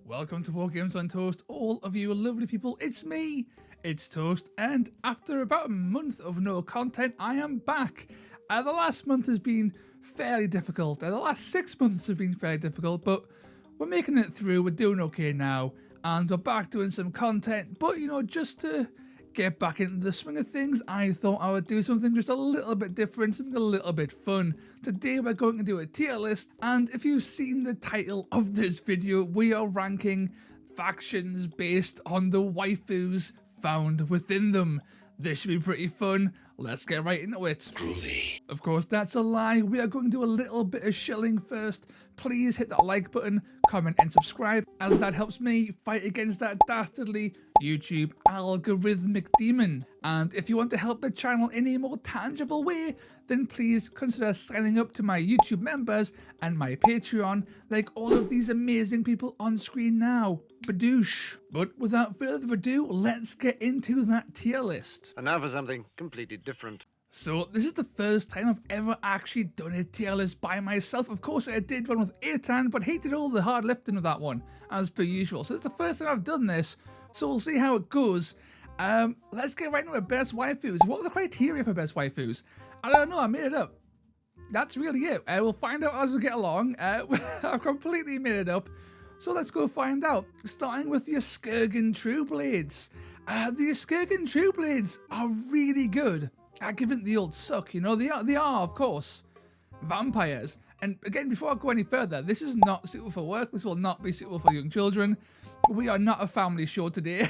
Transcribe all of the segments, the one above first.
Welcome to War Games on Toast, all of you lovely people. It's me, it's Toast, and after about a month of no content, I am back. The last month has been fairly difficult. The last 6 months have been fairly difficult, but we're making it through. We're doing okay now, and we're back doing some content. But you know, just to get back into the swing of things, I thought I would do something just a little bit different, something a little bit fun. Today we're going to do a tier list, and if you've seen the title of this video, we are ranking factions based on the waifus found within them. This should be pretty fun. Let's get right into it. Groovy. Of course, that's a lie. We are going to do a little bit of shilling first. Please hit that like button, comment and subscribe, as that helps me fight against that dastardly YouTube algorithmic demon. And if you want to help the channel in a more tangible way, then please consider signing up to my YouTube members and my Patreon, like all of these amazing people on screen now. Badoosh. But without further ado, let's get into that tier list. And now for something completely different. So this is the first time I've ever actually done a tier list by myself. Of course I did one with Aitan, but he did all the hard lifting with that one, as per usual. So it's the first time I've done this, so we'll see how it goes. Let's get right into it. Best waifus. What are the criteria for best waifus? I don't know, I made it up. That's really it. We'll find out as we get along. I've completely made it up. So let's go find out. Starting with the Skirgan True Blades. The Skirgan True Blades are really good at giving the old suck, you know. They are, of course, vampires. And again, before I go any further, this is not suitable for work. This will not be suitable for young children. We are not a family show today,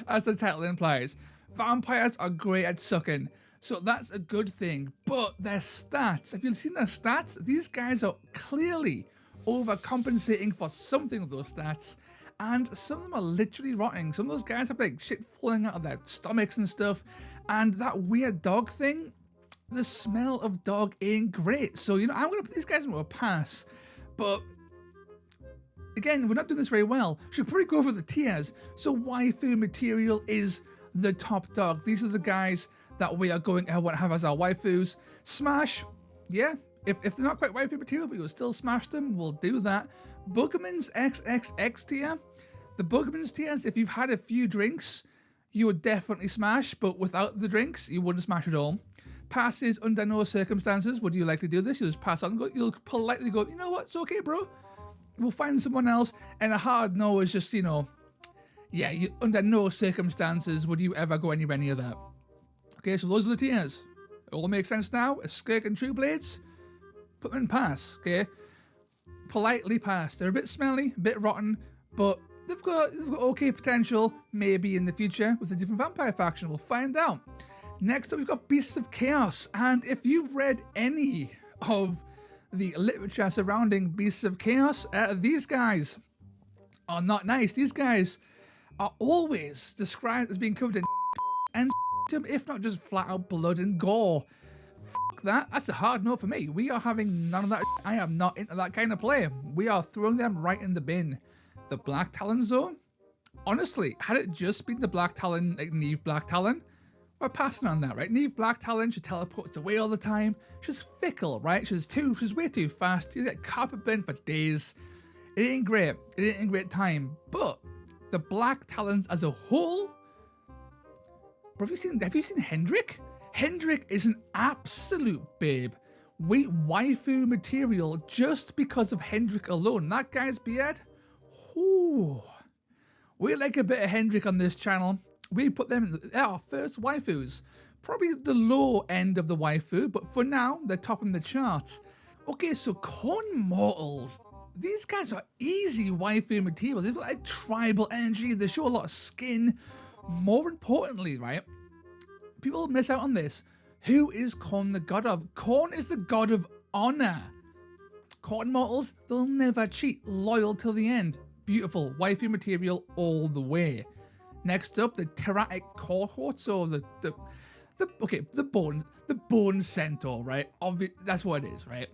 as the title implies. Vampires are great at sucking, so that's a good thing. But their stats, have you seen their stats? These guys are clearly overcompensating for something of those stats, and some of them are literally rotting. Some of those guys have like shit flowing out of their stomachs and stuff, and that weird dog thing, the smell of dog ain't great. So, you know, I'm gonna put these guys into a pass, but again, we're not doing this very well. Should probably go over the tiers. So waifu material is the top dog. These are the guys that we are going to want to have as our waifus. Smash, yeah. If they're not quite waifu material, but you'll still smash them, we'll do that. Buggerman's XXX tier. The Buggerman's tiers, if you've had a few drinks, you would definitely smash, but without the drinks, you wouldn't smash at all. Passes under no circumstances would you likely do this. You'll just pass on, you'll politely go, you know what, it's okay, bro. We'll find someone else. And a hard no is just, you know, yeah, under no circumstances would you ever go anywhere near that. Okay, so those are the tiers. It all makes sense now. A Skirk and True Blades. Put them in pass, okay? Politely pass. They're a bit smelly, a bit rotten, but they've got okay potential, maybe in the future with a different vampire faction. We'll find out. Next up, we've got Beasts of Chaos, and if you've read any of the literature surrounding Beasts of Chaos, these guys are not nice. These guys are always described as being covered in and if not just flat out blood and gore. That's a hard no for me. We are having none of that. I am not into that kind of play. We are throwing them right in the bin. The Black Talons though, honestly, had it just been the Black Talon, like Neve Black Talon, we're passing on that, right? Neve Black Talon, she teleports away all the time. She's fickle, right? She's way too fast. You get carpet burn for days. It ain't great. It ain't a great time. But the Black Talons as a whole, bro, have you seen Hendrik? Hendrik is an absolute babe. Waifu material just because of Hendrik alone. That guy's beard, whoo. We like a bit of Hendrik on this channel. We put them in our first waifus. Probably the low end of the waifu, but for now, they're topping the charts. Okay, so Corn Mortals. These guys are easy waifu material. They've got like tribal energy. They show a lot of skin. More importantly, right? People miss out on this. Who is Korn the god of? Korn is the god of honor. Corn Mortals, they'll never cheat. Loyal till the end. Beautiful. Waifu material all the way. Next up, the Terratic Cohorts, or the bone centaur, right? That's what it is, right?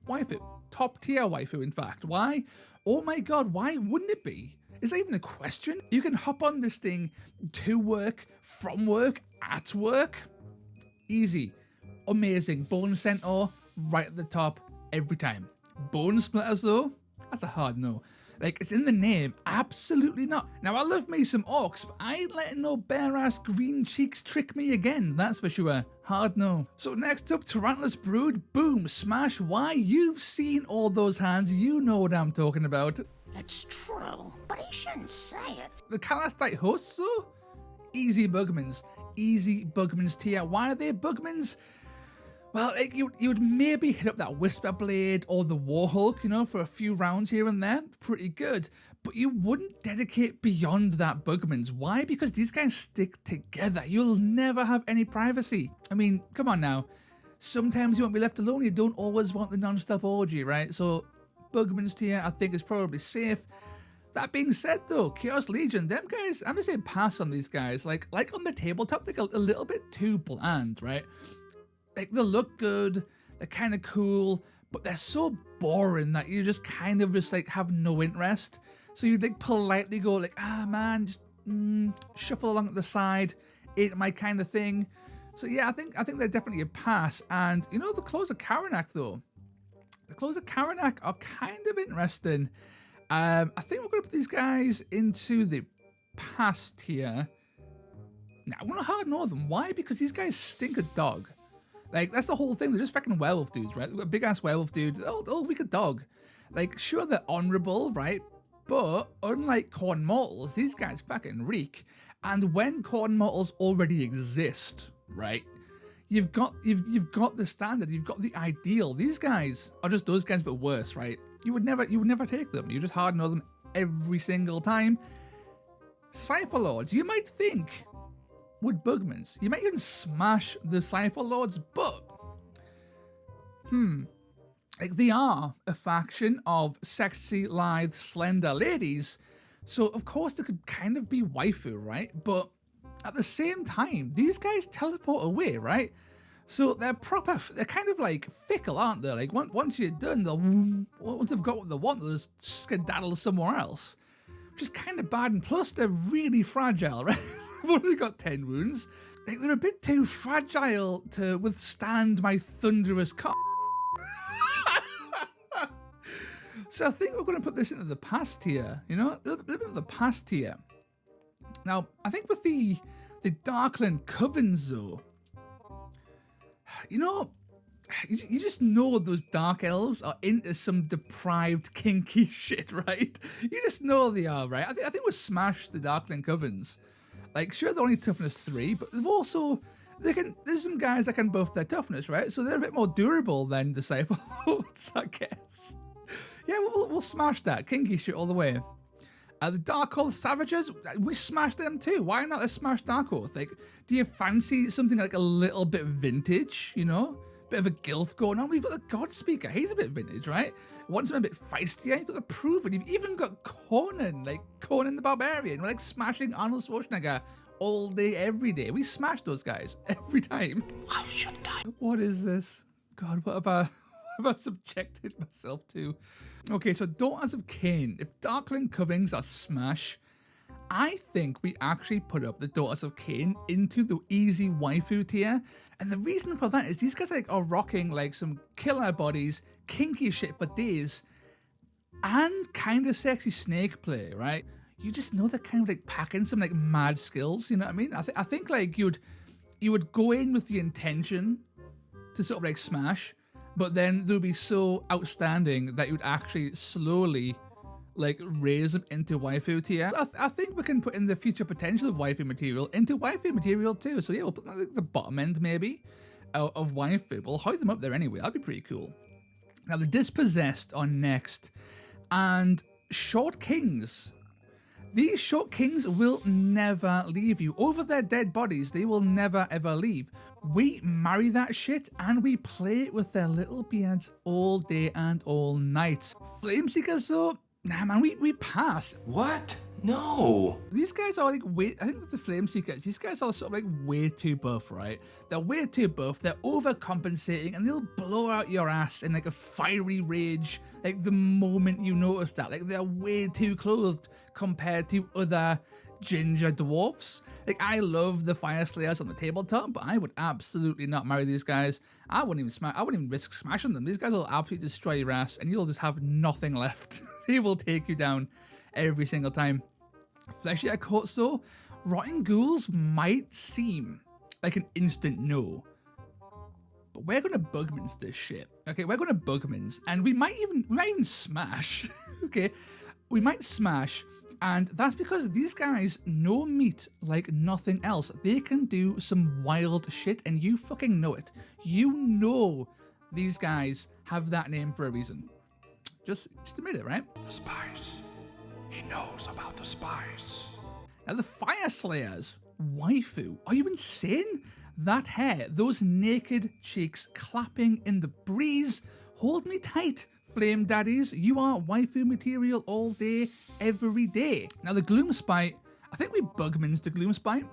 Waifu. Top tier waifu, in fact. Why? Oh my god, why wouldn't it be? Is that even a question? You can hop on this thing to work, from work, at work. Easy. Amazing. Bone Centaur, right at the top, every time. Bone Splitters though, that's a hard no. Like, it's in the name. Absolutely not. Now, I love me some orcs, but I ain't letting no bare-ass green cheeks trick me again, that's for sure. Hard no. So next up, Tarantulas Brood. Boom, smash. Why? You've seen all those hands. You know what I'm talking about. It's true, but he shouldn't say it. The Calastite hosts, though? Easy Bugmans. Easy Bugmans tier. Why are they Bugmans? Well, like you would maybe hit up that Whisper Blade or the Warhulk, you know, for a few rounds here and there. Pretty good. But you wouldn't dedicate beyond that Bugmans. Why? Because these guys stick together. You'll never have any privacy. I mean, come on now. Sometimes you won't be left alone. You don't always want the non-stop orgy, right? So Bugmans tier, I think, is probably safe. That being said, though, Chaos Legion, them guys, I'm gonna say pass on these guys. Like on the tabletop, they're a little bit too bland, right? Like, they look good, they're kind of cool, but they're so boring that you just kind of just like have no interest. So you'd like politely go like, ah man, just shuffle along at the side, ain't my kind of thing. So yeah, I think they're definitely a pass. And you know, the Claws of Karanak though, the Claws of Karanak are kind of interesting. I think we're gonna put these guys into the pass tier. Now I want to hard no them. Why? Because these guys stink a dog. Like, that's the whole thing. They're just fucking werewolf dudes, right? They've got a big-ass werewolf dude. Oh, we could dog. Like, sure, they're honourable, right? But unlike Corn Mortals, these guys fucking reek. And when Corn Mortals already exist, right? You've got the standard. You've got the ideal. These guys are just those guys, but worse, right? You would never take them. You just hard no them every single time. Cypher Lords, you might think, would Bugmans. You might even smash the Cypher Lords, but like, they are a faction of sexy, lithe, slender ladies, so of course they could kind of be waifu, right? But at the same time, these guys teleport away, right? So they're kind of like fickle, aren't they? Like, once you're done, once they've got what they want, they'll just skedaddle somewhere else, which is kind of bad. And plus, they're really fragile, right? I've only got 10 wounds. Like, they're a bit too fragile to withstand my thunderous cock. So I think we're going to put this into the past tier, you know, a little bit of the past tier. Now, I think with the Darkling covens though, you know, you just know those Dark Elves are into some deprived, kinky shit, right? You just know they are, right? I think we'll smash the Darkling covens. Like, sure, they're only toughness 3, but they've also, there's some guys that can buff their toughness, right? So they're a bit more durable than the Cypher Lords, I guess. Yeah, we'll smash that. Kinky shit all the way. The Dark Oath Savages, we smashed them too. Why not? Let's smash Dark Oath. Like, do you fancy something like a little bit vintage, you know? Bit of a gilf going on. We've got the God Speaker. He's a bit vintage, right? Want something a bit feistier? You've got the Proven. You've even got Conan, like Conan the Barbarian. We're like smashing Arnold Schwarzenegger all day, every day. We smash those guys every time. Why shouldn't I? What is this? God, what have I subjected myself to? Okay, so Daughters of Kane. If Darkling covens are smash, I think we actually put up the Daughters of Kane into the easy waifu tier. And the reason for that is these guys are rocking like some killer bodies, kinky shit for days, and kind of sexy snake play, right? You just know they're kind of like packing some like mad skills, you know what I mean? I think like you would go in with the intention to sort of like smash, but then they'll be so outstanding that you'd actually slowly like raise them into waifu tier. I think we can put in the future potential of waifu material into waifu material too. So yeah, we'll put like the bottom end maybe of waifu. We'll hide them up there anyway. That'd be pretty cool. Now the Dispossessed are next, and Short Kings. These Short Kings will never leave you. Over their dead bodies, they will never ever leave. We marry that shit and we play it with their little beards all day and all night. Flameseekers though, nah man, we pass. What? No. These guys are like I think with the Flameseekers, these guys are sort of like way too buff, right? They're way too buff, they're overcompensating, and they'll blow out your ass in like a fiery rage, like the moment you notice that. Like, they're way too clothed compared to other ginger dwarfs. Like, I love the fire slayers on the tabletop, but I would absolutely not marry these guys. I wouldn't even risk smashing them. These guys will absolutely destroy your ass, and you'll just have nothing left. They will take you down every single time. Fleshy at courts though, rotting ghouls might seem like an instant no. But we're gonna bugmans this shit. Okay, we're gonna bugmans, and we might even smash. Okay, we might smash, and that's because these guys know meat like nothing else. They can do some wild shit, and you fucking know it. You know these guys have that name for a reason. Just admit it, right? The spice. He knows about the spice. Now the fire slayers, waifu. Are you insane? That hair, those naked cheeks clapping in the breeze. Hold me tight, flame daddies. You are waifu material all day, every day. Now the gloomspite, I think we bugmans the gloomspite.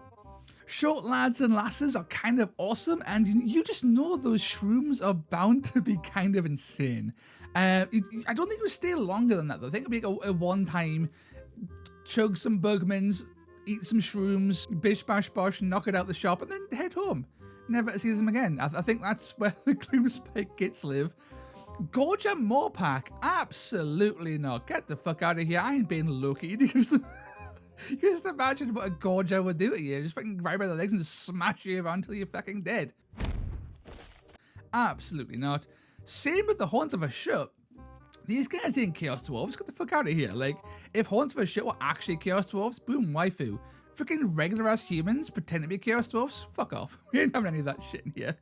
Short lads and lasses are kind of awesome, and you just know those shrooms are bound to be kind of insane. I don't think it would stay longer than that though. I think it would be a one time, chug some bugmans, eat some shrooms, bish bash bosh, knock it out the shop, and then head home. Never to see them again. I think that's where the gloomspite kids live. Gorgia Moorpack? Absolutely not. Get the fuck out of here. I ain't being Loki. You can just imagine what a Gorgia would do to you. Just fucking grab by the legs and just smash you around until you're fucking dead. Absolutely not. Same with the Haunts of a Shut. These guys ain't Chaos Dwarves. Get the fuck out of here. Like, if Haunts of a Shut were actually Chaos Dwarves, boom, waifu. Freaking regular ass humans pretend to be Chaos Dwarves? Fuck off. We ain't having any of that shit in here.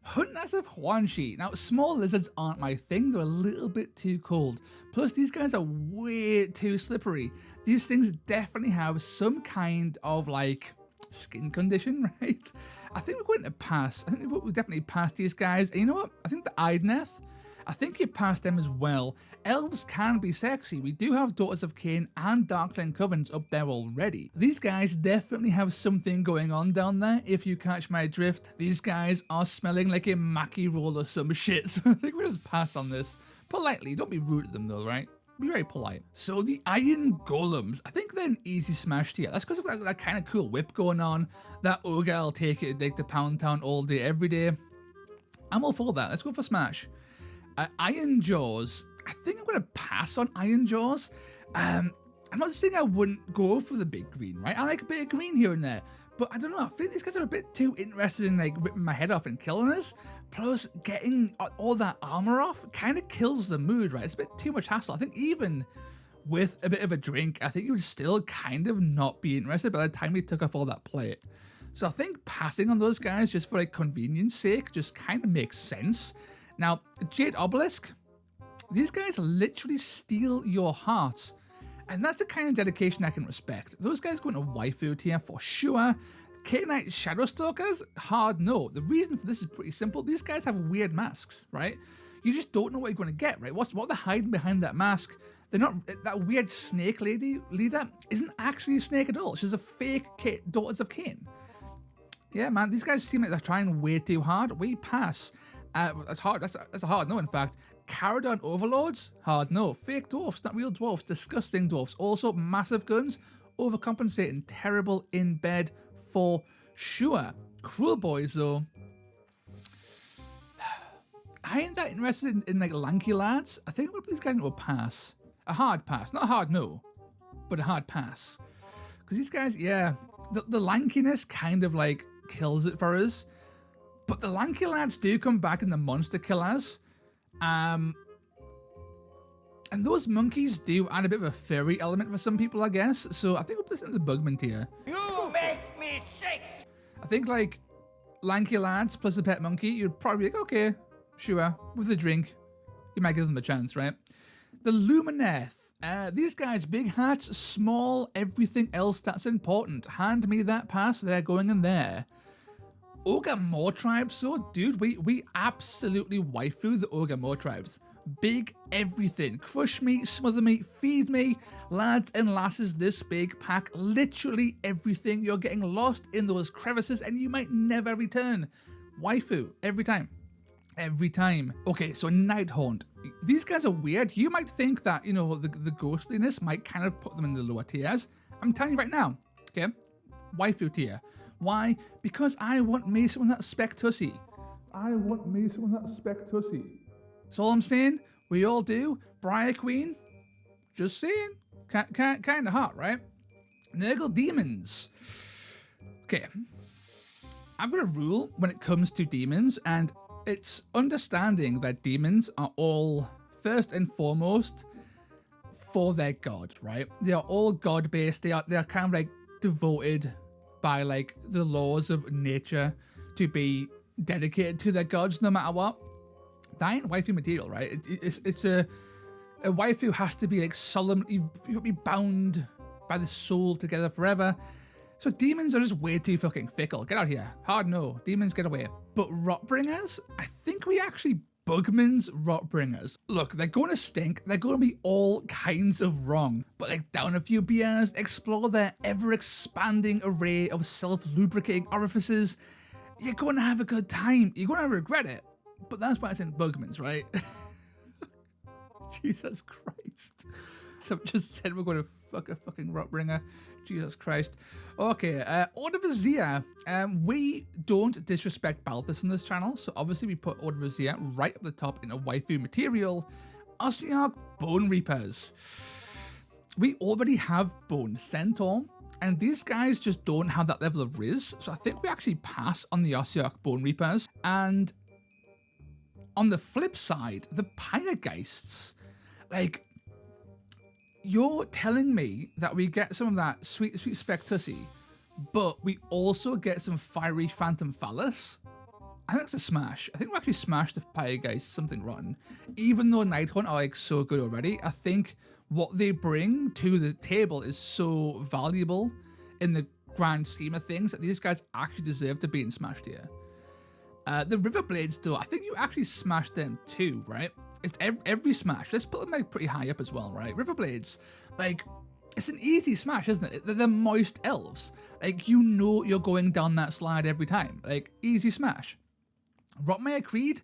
Hunters of Huanxi. Now, small lizards aren't my thing. They're a little bit too cold. Plus, these guys are way too slippery. These things definitely have some kind of, like, skin condition, right? I think we're going to pass. I think we'll definitely pass these guys. And you know what? I think the Idneth, I think you passed them as well. Elves can be sexy. We do have Daughters of Kane and Darkling Covens up there already. These guys definitely have something going on down there, if you catch my drift. These guys are smelling like a Mackie roll or some shit, so I think we'll just pass on this. Politely, don't be rude to them though, right? Be very polite. So the Iron Golems, I think they're an easy smash tier. That's because of that kind of cool whip going on. That ogre will take it like to Pound Town all day, every day. I'm all for that. Let's go for smash. Iron Jaws. I think I'm going to pass on Iron Jaws. I'm not saying I wouldn't go for the big green, right? I like a bit of green here and there. But I don't know, I feel these guys are a bit too interested in like ripping my head off and killing us. Plus, getting all that armor off kind of kills the mood, right? It's a bit too much hassle. I think even with a bit of a drink, I think you would still kind of not be interested by the time we took off all that plate. So I think passing on those guys just for like convenience sake just kind of makes sense. Now, Jade Obelisk, these guys literally steal your hearts. And that's the kind of dedication I can respect. Those guys go into waifu tier for sure. Kane Shadow Stalkers, hard no. The reason for this is pretty simple. These guys have weird masks, right? You just don't know what you're going to get, right? What they're hiding behind that mask. They're not, that weird snake leader isn't actually a snake at all. She's a fake Daughters of Kane. Yeah, man, these guys seem like they're trying way too hard. We pass. That's hard. That's a hard no, in fact. Caradon Overlords? Hard no. Fake dwarfs, not real dwarfs. Disgusting dwarfs. Also, massive guns. Overcompensating. Terrible in bed for sure. Cruel boys, though. I ain't that interested in like lanky lads. I think these guys will pass. A hard pass. Not a hard no, but a hard pass. Because these guys, yeah, the lankiness kind of like kills it for us. But the lanky lads do come back in the monster killers. And those monkeys do add a bit of a furry element for some people, I guess. So I think we'll put this in the bugman tier. You make me sick! I think like lanky lads plus a pet monkey, you'd probably be like, okay, sure, with a drink. You might give them a chance, right? The Lumineth. These guys, big hats, small, everything else that's important. Hand me that pass, they're going in there. Ogre Moor tribes, so dude, we absolutely waifu the Ogre Moor tribes. Big everything. Crush me, smother me, feed me. Lads and lasses this big pack literally everything. You're getting lost in those crevices and you might never return. Waifu, every time. Every time. Okay, so Nighthaunt. These guys are weird. You might think that, you know, the ghostliness might kind of put them in the lower tiers. I'm telling you right now, okay? Waifu tier. Why? Because I want me someone that's spec tussy. I want me someone that's spec tussy. That's all I'm saying. We all do. Briar Queen. Just saying. Kind of hot, right? Nurgle demons. Okay. I've got a rule when it comes to demons, and it's understanding that demons are all, first and foremost, for their god, right? They are all god-based. They are kind of like devoted by like the laws of nature to be dedicated to their gods no matter what. That ain't waifu material, right? It's a waifu has to be like solemn. You've got to be bound by the soul together forever. So demons are just way too fucking fickle. Get out here. Hard no. Demons, get away. But rotbringers, I think we actually Bugman's rotbringers. Look, they're going to stink. They're going to be all kinds of wrong. But like down a few beers, explore their ever-expanding array of self-lubricating orifices. You're going to have a good time. You're going to regret it. But that's why it's in Bugman's, right? Jesus Christ. So just said we're going to fuck a fucking rotbringer. Jesus Christ. Okay, Order Vizier. We don't disrespect Balthus on this channel, so obviously we put Order Vizier right up the top in a waifu material. Ossiarch Bone Reapers. We already have Bone Centaur, and these guys just don't have that level of Riz, so I think we actually pass on the Ossiarch Bone Reapers. And on the flip side, the Pyregeists, like, you're telling me that we get some of that sweet spec tussy, but we also get some fiery phantom phallus? I think that's a smash. I think we actually smashed the Pyregeist something rotten. Even though Nighthunt are like so good already, I think what they bring to the table is so valuable in the grand scheme of things that these guys actually deserve to be in smashed here. The Riverblades though, I think you actually smashed them too, right? It's every smash. Let's put them like pretty high up as well, right? Riverblades, like, it's an easy smash, isn't it? They're moist elves. Like, you know you're going down that slide every time. Like, easy smash. Rotmire Creed,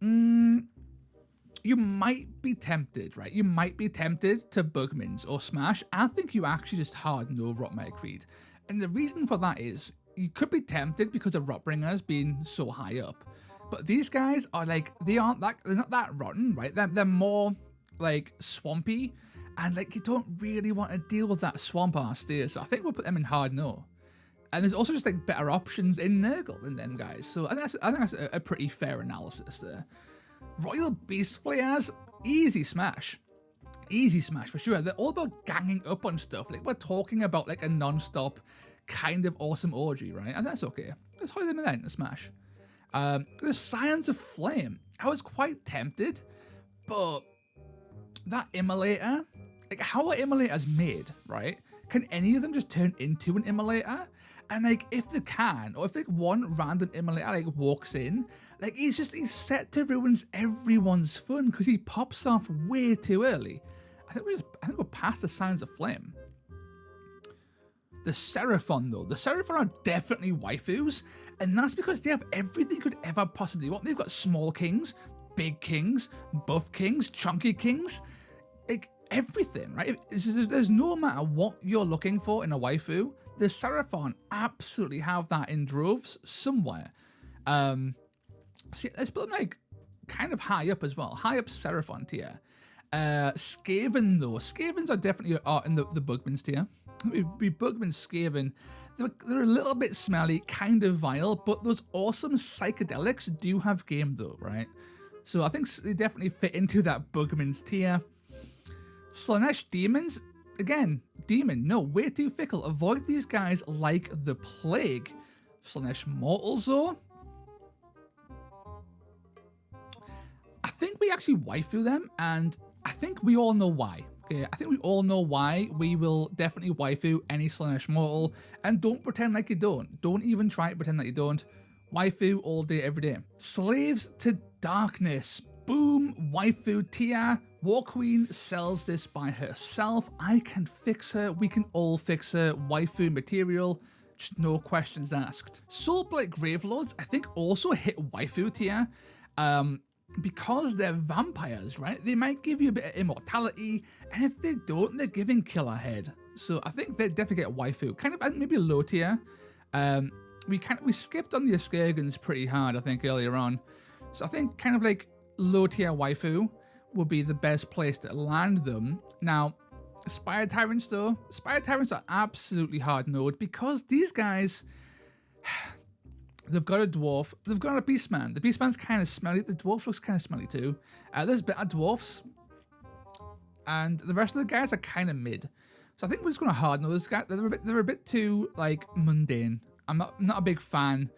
you might be tempted, right? You might be tempted to Bugman's or smash. I think you actually just hard no Rotmire Creed. And the reason for that is, you could be tempted because of Rotbringers being so high up. But these guys are like, they're not that rotten, right? They're more like swampy, and like you don't really want to deal with that swamp ass there. So I think we'll put them in hard no. And there's also just like better options in Nurgle than them guys. So I think that's a pretty fair analysis there. Royal Beast Flayers, easy smash. Easy smash for sure. They're all about ganging up on stuff. Like we're talking about like a non-stop kind of awesome orgy, right? And that's okay. Let's hold them in that smash. The Scions of Flame. I was quite tempted, but that immolator, like how are immolators made, right? Can any of them just turn into an immolator? And like if they can, or if like one random immolator like walks in, like he's set to ruin everyone's fun because he pops off way too early. I think we're past the Scions of Flame. The Seraphon though, the Seraphon are definitely waifus, and that's because they have everything you could ever possibly want. They've got small kings, big kings, buff kings, chunky kings, like everything, right? There's no matter what you're looking for in a waifu, the Seraphon absolutely have that in droves somewhere. See, let's put them like kind of high up as well, high up Seraphon tier. Skaven though, Skavens are definitely in the Bugman's tier. We Bugman Skaven, they're a little bit smelly, kind of vile, but those awesome psychedelics do have game though, right? So I think they definitely fit into that Bugman's tier. Slaanesh Demons, again, demon, no, way too fickle. Avoid these guys like the plague. Slaanesh Mortals though, I think we actually waifu them, and I think we all know why. Okay, I think we all know why. We will definitely waifu any Slaanesh Mortal, and don't pretend like you don't. Don't even try to pretend that you don't. Waifu all day, every day. Slaves to Darkness. Boom, waifu tier. War Queen sells this by herself. I can fix her. We can all fix her. Waifu material. Just no questions asked. Soulblight Gravelords, I think also hit waifu tier. because they're vampires, right? They might give you a bit of immortality, and if they don't, they're giving killer head. So I think they definitely get waifu. Kind of maybe low tier. We skipped on the Escargans pretty hard, I think, earlier on. So I think kind of like low tier waifu would be the best place to land them. Now, Spire Tyrants though, Spire Tyrants are absolutely hard node because these guys, they've got a dwarf, they've got a beastman. The beastman's kind of smelly, the dwarf looks kind of smelly too. There's better dwarfs, and the rest of the guys are kind of mid. So I think we're just going to hard node those guys. They're a bit too like mundane. I'm not a big fan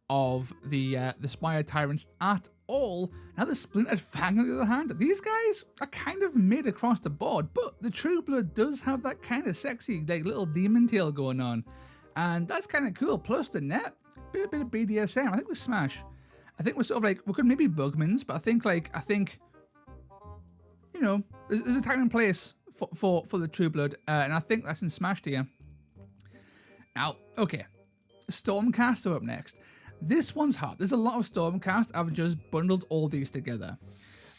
of the Spire Tyrants at all. Now the Splintered Fang on the other hand, these guys are kind of mid across the board, but the True Blood does have that kind of sexy like little demon tail going on, and that's kind of cool. Plus the net, bit of BDSM. I think we smash. I think we're sort of like, we could maybe Bugmans, but I think you know, there's a time and place for the True Blood, and I think that's in smash tier. Now, okay, Stormcast are up next. This one's hard. There's a lot of Stormcast. I've just bundled all these together.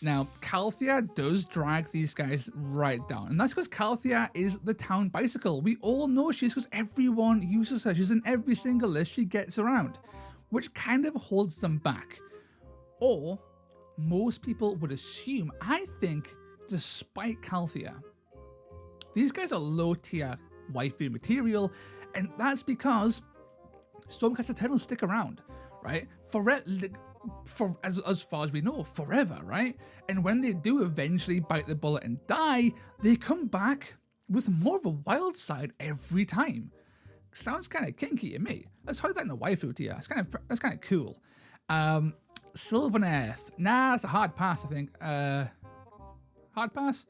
Now, Calthea does drag these guys right down. And that's because Calthea is the town bicycle. We all know she is because everyone uses her. She's in every single list she gets around, which kind of holds them back. Or, most people would assume, I think, despite Calthea, these guys are low tier waifu material, and that's because Stormcast Eternals stick around, right? As far as we know, forever, right? And when they do eventually bite the bullet and die, they come back with more of a wild side every time. Sounds kind of kinky to me. Let's hold that in a waifu tier. That's kind of cool. Sylvaneth. Nah, it's a hard pass, I think. Hard pass?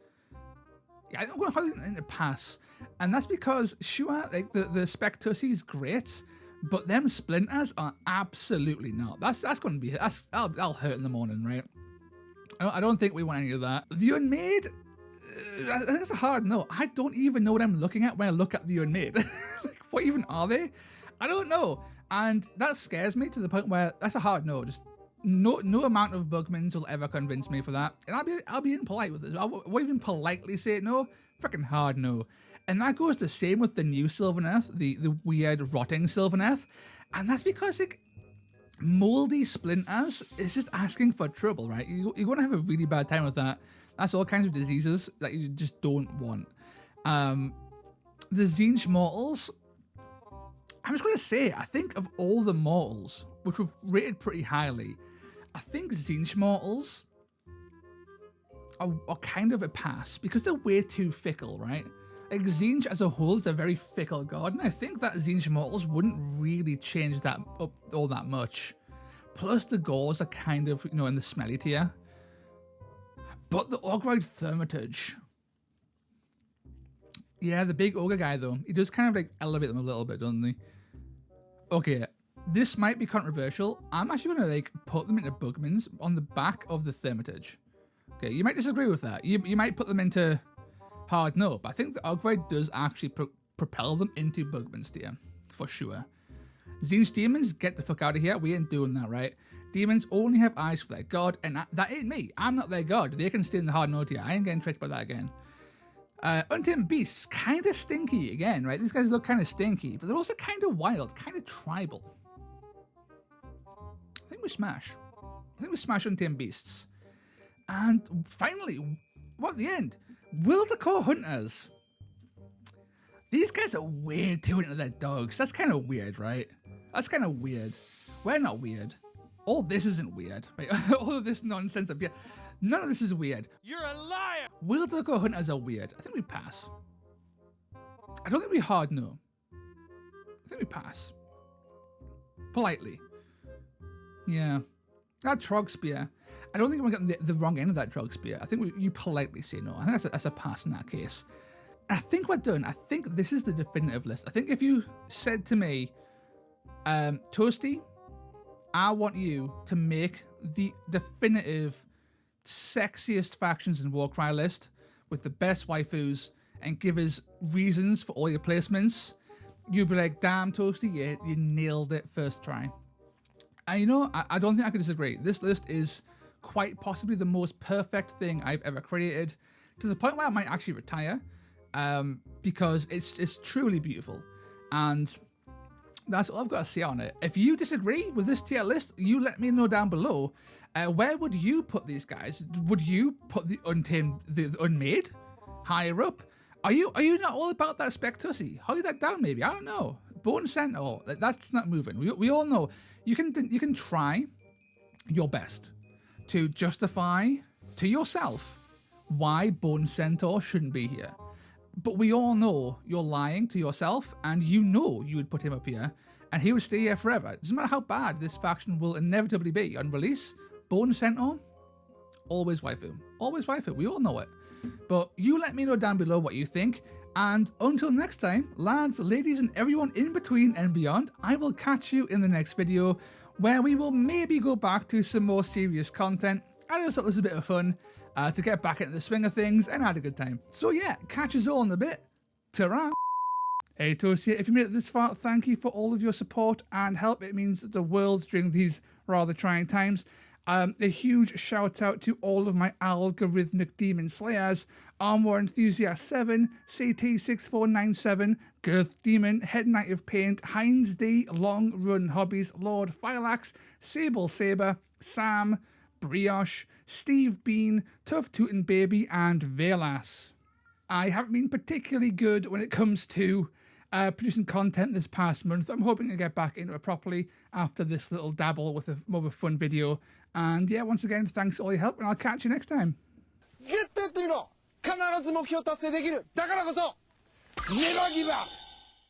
Yeah, I'm going to hold it in a pass. And that's because, sure, like the Spec Tussie is great, but them splinters are absolutely not. That's going to be, that'll hurt in the morning, right? I don't think we want any of that. The Unmade, I think it's a hard no. I don't even know what I'm looking at when I look at the Unmade. Like, what even are they? I don't know. And that scares me to the point where that's a hard no. Just no amount of Bugmans will ever convince me for that. And I'll be impolite with it. I won't even politely say no. Freaking hard no. And that goes the same with the new Sylvaneth, the weird rotting Sylvaneth. And that's because like moldy splinters is just asking for trouble, right? You're going to have a really bad time with that. That's all kinds of diseases that you just don't want. The Zinch Mortals, I'm just going to say, I think of all the mortals, which we've rated pretty highly, I think Zinch Mortals are kind of a pass because they're way too fickle, right? Like, Zinch as a whole is a very fickle god, and I think that Zinch Mortals wouldn't really change that up all that much. Plus, the gores are kind of, you know, in the smelly tier. But the Ogreid Thermitage. Yeah, the big ogre guy, though. He does kind of, like, elevate them a little bit, doesn't he? Okay, this might be controversial. I'm actually going to, like, put them into Bugmans on the back of the Thermitage. Okay, you might disagree with that. You might put them into hard no, but I think the Ogreid does actually propel them into Bugman's tier, for sure. Zinch Demons, get the fuck out of here. We ain't doing that, right? Demons only have eyes for their god, and that ain't me. I'm not their god. They can stay in the hard no tier. I ain't getting tricked by that again. Untamed Beasts, kind of stinky again, right? These guys look kind of stinky, but they're also kind of wild, kind of tribal. I think we smash. Untamed Beasts. And finally, what at the end? Wildercore Hunters. These guys are way too into their dogs. That's kind of weird, right? That's kind of weird. We're not weird. All this isn't weird, right? All of this nonsense up here. None of this is weird. You're a liar! Wildercore Hunters are weird. I think we pass. I don't think we hard no. I think we pass. Politely. Yeah. That Trog Spear. I don't think we're getting the wrong end of that Trog Spear. I think you politely say no. I think that's a pass in that case. And I think we're done. I think this is the definitive list. I think if you said to me, Toasty, I want you to make the definitive sexiest factions in Warcry list with the best waifus and give us reasons for all your placements, you'd be like, damn, Toasty, you nailed it first try. And you know, I don't think I could disagree. This list is quite possibly the most perfect thing I've ever created, to the point where I might actually retire, because it's truly beautiful. And that's all I've got to say on it. If you disagree with this tier list, you let me know down below. Where would you put these guys? Would you put the Untamed, the Unmade higher up? Are you not all about that Spectusy? Hug that down maybe, I don't know. Bone Centaur, that's not moving. We all know you can try your best to justify to yourself why Bone Centaur shouldn't be here. But we all know you're lying to yourself, and you know you would put him up here, and he would stay here forever. It doesn't matter how bad this faction will inevitably be on release. Bone Centaur, always waifu. Always waifu, we all know it. But you let me know down below what you think, and until next time, lads, ladies, and everyone in between and beyond, I will catch you in the next video, where we will maybe go back to some more serious content. I just thought this was a bit of fun to get back into the swing of things, and I had a good time. So yeah, catch us all in a bit. Ta-ra! Hey Toast, if you made it this far, thank you for all of your support and help. It means the world during these rather trying times. A huge shout out to all of my algorithmic demon slayers: Armor Enthusiast 7, CT6497, Girth Demon, Head Knight of Paint, Heinz D, Long Run Hobbies, Lord Fireaxe, Sable Saber, Sam, Brioche, Steve Bean, Tough Tootin' Baby, and Velas. I haven't been particularly good when it comes to producing content this past month. I'm hoping to get back into it properly after this little dabble with more of a fun video. And yeah, once again, thanks for all your help, and I'll catch you next time. 絶対やってみろ。必ず目標達成できる。だからこそ、ネバーギブアップ。